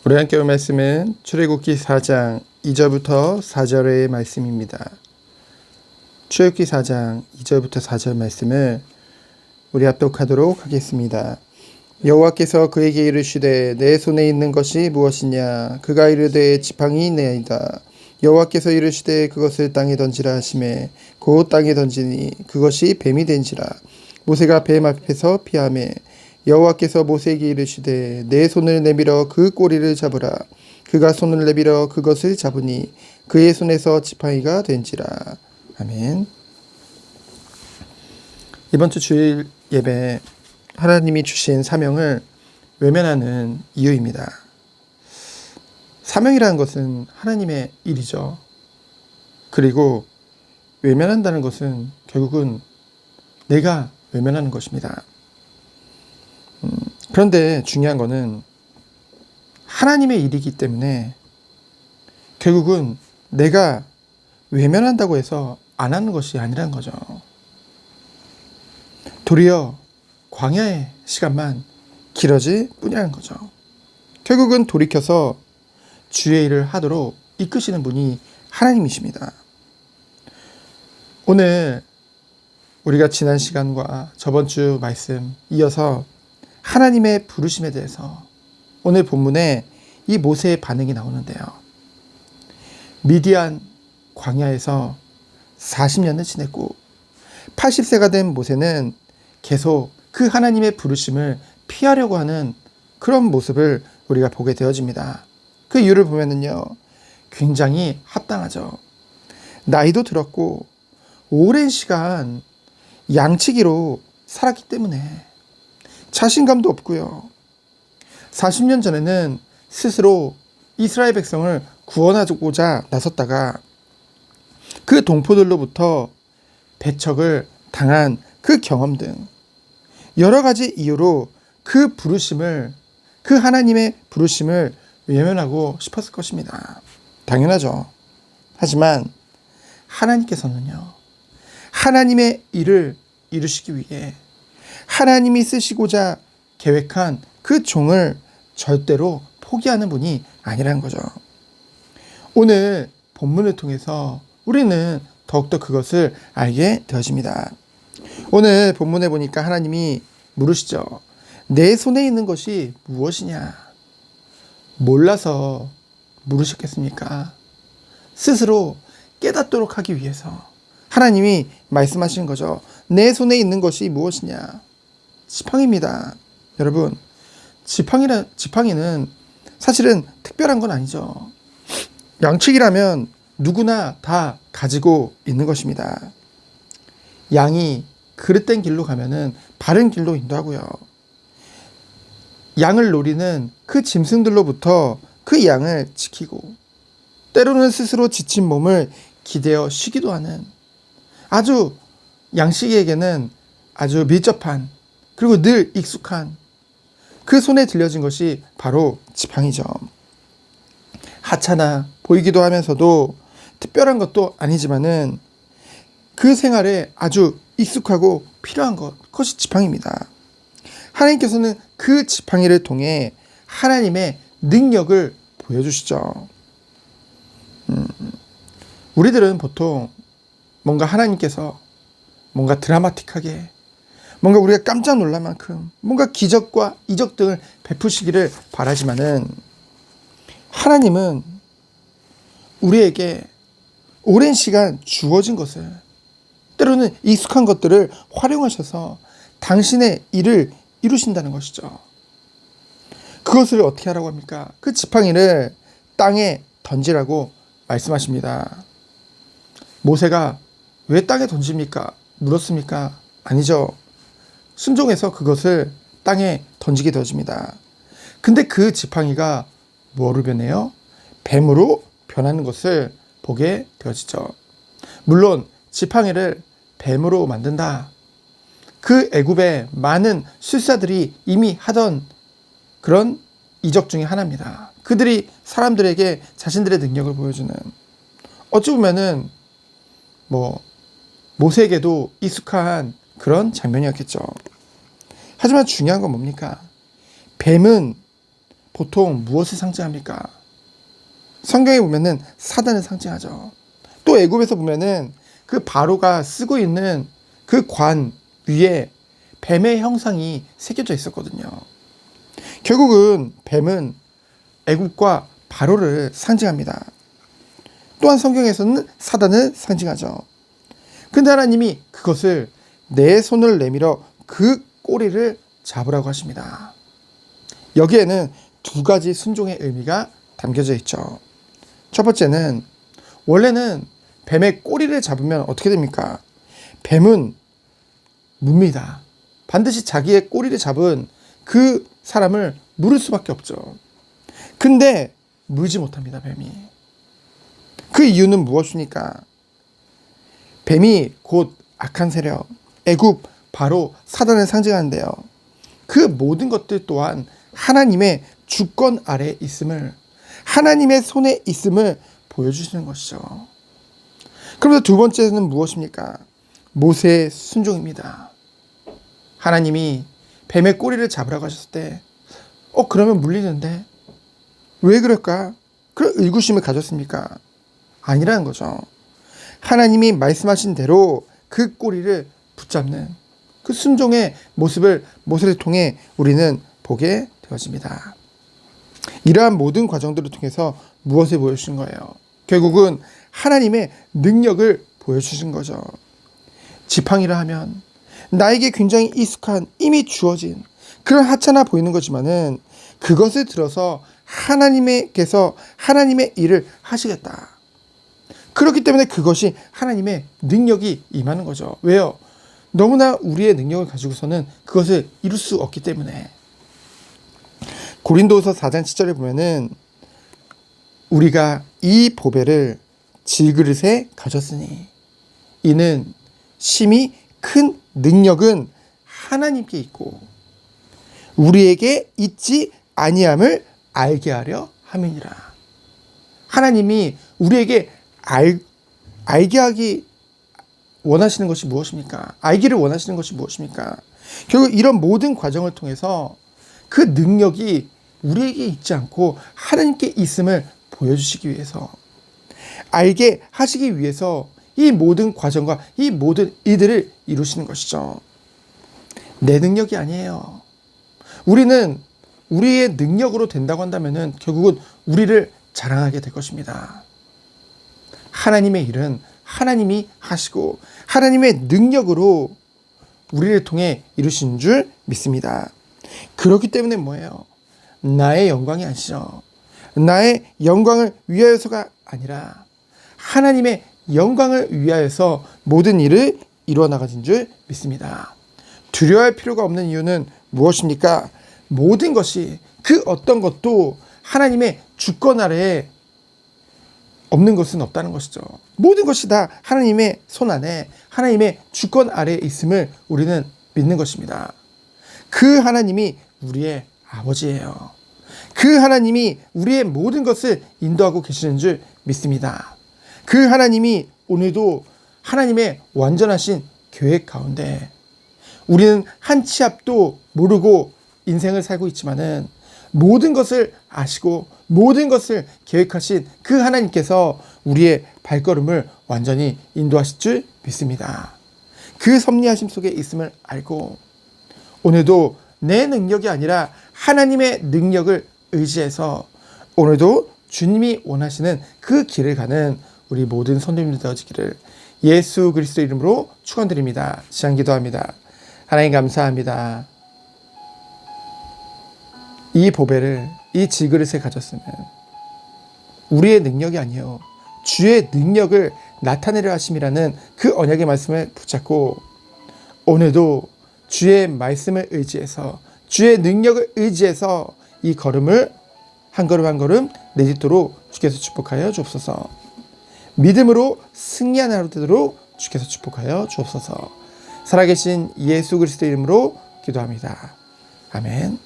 우리 함께 볼 말씀은 출애굽기 4장 2절부터 4절의 말씀입니다. 출애굽기 4장 2절부터 4절 말씀을 우리 합독하도록 하겠습니다. 여호와께서 그에게 이르시되 내 손에 있는 것이 무엇이냐? 그가 이르되 지팡이 있나이다. 여호와께서 이르시되 그것을 땅에 던지라 하시매 곧 땅에 던지니 그것이 뱀이 된지라. 모세가 뱀 앞에서 피하매 여호와께서 모세에게 이르시되 내 손을 내밀어 그 꼬리를 잡으라. 그가 손을 내밀어 그것을 잡으니 그의 손에서 지팡이가 된지라. 아멘. 이번 주 주일 예배 하나님이 주신 사명을 외면하는 이유입니다. 사명이라는 것은 하나님의 일이죠. 그리고 외면한다는 것은 결국은 내가 외면하는 것입니다. 그런데 중요한 것은 하나님의 일이기 때문에 결국은 내가 외면한다고 해서 안 하는 것이 아니라는 거죠. 도리어 광야의 시간만 길어질 뿐이라는 거죠. 결국은 돌이켜서 주의 일을 하도록 이끄시는 분이 하나님이십니다. 오늘 우리가 지난 시간과 저번 주 말씀 이어서 하나님의 부르심에 대해서 오늘 본문에 이 모세의 반응이 나오는데요. 미디안 광야에서 40년을 지냈고 80세가 된 모세는 계속 그 하나님의 부르심을 피하려고 하는 그런 모습을 우리가 보게 되어집니다. 그 이유를 보면은요, 굉장히 합당하죠. 나이도 들었고 오랜 시간 양치기로 살았기 때문에 자신감도 없고요. 40년 전에는 스스로 이스라엘 백성을 구원하고자 나섰다가 그 동포들로부터 배척을 당한 그 경험 등 여러 가지 이유로 그 하나님의 부르심을 외면하고 싶었을 것입니다. 당연하죠. 하지만 하나님께서는요, 하나님의 일을 이루시기 위해 하나님이 쓰시고자 계획한 그 종을 절대로 포기하는 분이 아니라는 거죠. 오늘 본문을 통해서 우리는 더욱더 그것을 알게 되어집니다. 오늘 본문에 보니까 하나님이 물으시죠. 내 손에 있는 것이 무엇이냐? 몰라서 물으셨겠습니까? 스스로 깨닫도록 하기 위해서 하나님이 말씀하시는 거죠. 내 손에 있는 것이 무엇이냐? 지팡이입니다. 여러분, 지팡이는 사실은 특별한 건 아니죠. 양치기라면 누구나 다 가지고 있는 것입니다. 양이 그릇된 길로 가면은 바른 길로 인도하고요. 양을 노리는 그 짐승들로부터 그 양을 지키고 때로는 스스로 지친 몸을 기대어 쉬기도 하는 아주 양식에게는 아주 밀접한 그리고 늘 익숙한 그 손에 들려진 것이 바로 지팡이죠. 하찮아 보이기도 하면서도 특별한 것도 아니지만은 그 생활에 아주 익숙하고 필요한 그것이 지팡이입니다. 하나님께서는 그 지팡이를 통해 하나님의 능력을 보여주시죠. 우리들은 보통 뭔가 하나님께서 뭔가 드라마틱하게 뭔가 우리가 깜짝 놀랄 만큼 뭔가 기적과 이적 등을 베푸시기를 바라지만은 하나님은 우리에게 오랜 시간 주어진 것을 때로는 익숙한 것들을 활용하셔서 당신의 일을 이루신다는 것이죠. 그것을 어떻게 하라고 합니까? 그 지팡이를 땅에 던지라고 말씀하십니다. 모세가 왜 땅에 던집니까? 물었습니까? 아니죠. 순종해서 그것을 땅에 던지게 되어집니다. 근데 그 지팡이가 뭐로 변해요? 뱀으로 변하는 것을 보게 되어지죠. 물론 지팡이를 뱀으로 만든다. 그 애굽의 많은 술사들이 이미 하던 그런 이적 중에 하나입니다. 그들이 사람들에게 자신들의 능력을 보여주는, 어찌 보면은 모세에게도 익숙한 그런 장면이었겠죠. 하지만 중요한 건 뭡니까? 뱀은 보통 무엇을 상징합니까? 성경에 보면은 사단을 상징하죠. 또 애굽에서 보면은 그 바로가 쓰고 있는 그 관 위에 뱀의 형상이 새겨져 있었거든요. 결국은 뱀은 애굽과 바로를 상징합니다. 또한 성경에서는 사단을 상징하죠. 근데 하나님이 그것을 내 손을 내밀어 그 꼬리를 잡으라고 하십니다. 여기에는 두 가지 순종의 의미가 담겨져 있죠. 첫 번째는 원래는 뱀의 꼬리를 잡으면 어떻게 됩니까? 뱀은 뭅니다. 반드시 자기의 꼬리를 잡은 그 사람을 물을 수밖에 없죠. 근데 물지 못합니다, 뱀이. 그 이유는 무엇입니까? 뱀이 곧 악한 세력, 애굽, 바로 사단을 상징하는데요. 그 모든 것들 또한 하나님의 주권 아래에 있음을, 하나님의 손에 있음을 보여주시는 것이죠. 그러면서 두 번째는 무엇입니까? 모세의 순종입니다. 하나님이 뱀의 꼬리를 잡으라고 하셨을 때 그러면 물리는데 왜 그럴까? 그런 의구심을 가졌습니까? 아니라는 거죠. 하나님이 말씀하신 대로 그 꼬리를 붙잡는 그 순종의 모습을 모세를 통해 우리는 보게 되어집니다. 이러한 모든 과정들을 통해서 무엇을 보여주신 거예요? 결국은 하나님의 능력을 보여주신 거죠. 지팡이라 하면 나에게 굉장히 익숙한, 이미 주어진 그런 하찮아 보이는 거지만은 그것을 들어서 하나님께서 하나님의 일을 하시겠다. 그렇기 때문에 그것이 하나님의 능력이 임하는 거죠. 왜요? 너무나 우리의 능력을 가지고서는 그것을 이룰 수 없기 때문에. 고린도후서 4장 7절에 보면은 우리가 이 보배를 질그릇에 가졌으니 이는 심히 큰 능력은 하나님께 있고 우리에게 있지 아니함을 알게 하려 함이니라. 하나님이 우리에게 알게 하기 원하시는 것이 무엇입니까? 알기를 원하시는 것이 무엇입니까? 결국 이런 모든 과정을 통해서 그 능력이 우리에게 있지 않고 하나님께 있음을 보여주시기 위해서, 알게 하시기 위해서 이 모든 과정과 이 모든 일들을 이루시는 것이죠. 내 능력이 아니에요. 우리는 우리의 능력으로 된다고 한다면 결국은 우리를 자랑하게 될 것입니다. 하나님의 일은 하나님이 하시고 하나님의 능력으로 우리를 통해 이루신 줄 믿습니다. 그렇기 때문에 뭐예요? 나의 영광이 아니죠. 나의 영광을 위하여서가 아니라 하나님의 영광을 위하여서 모든 일을 이루어 나가진 줄 믿습니다. 두려워할 필요가 없는 이유는 무엇입니까? 모든 것이, 그 어떤 것도 하나님의 주권 아래에 없는 것은 없다는 것이죠. 모든 것이 다 하나님의 손 안에, 하나님의 주권 아래에 있음을 우리는 믿는 것입니다. 그 하나님이 우리의 아버지예요. 그 하나님이 우리의 모든 것을 인도하고 계시는 줄 믿습니다. 그 하나님이 오늘도 하나님의 완전하신 계획 가운데 우리는 한 치 앞도 모르고 인생을 살고 있지만은 모든 것을 아시고 모든 것을 계획하신 그 하나님께서 우리의 발걸음을 완전히 인도하실 줄 믿습니다. 그 섭리하심 속에 있음을 알고 오늘도 내 능력이 아니라 하나님의 능력을 의지해서 오늘도 주님이 원하시는 그 길을 가는 우리 모든 성도님들 되어지기를 예수 그리스도 이름으로 축원드립니다. 시간 기도합니다. 하나님 감사합니다. 이 보배를 이 질그릇에 가졌으면 우리의 능력이 아니요 주의 능력을 나타내려 하심이라는 그 언약의 말씀을 붙잡고 오늘도 주의 말씀을 의지해서 주의 능력을 의지해서 이 걸음을 한 걸음 한 걸음 내딛도록 주께서 축복하여 주옵소서. 믿음으로 승리하는 하루 되도록 주께서 축복하여 주옵소서. 살아계신 예수 그리스도 이름으로 기도합니다. 아멘.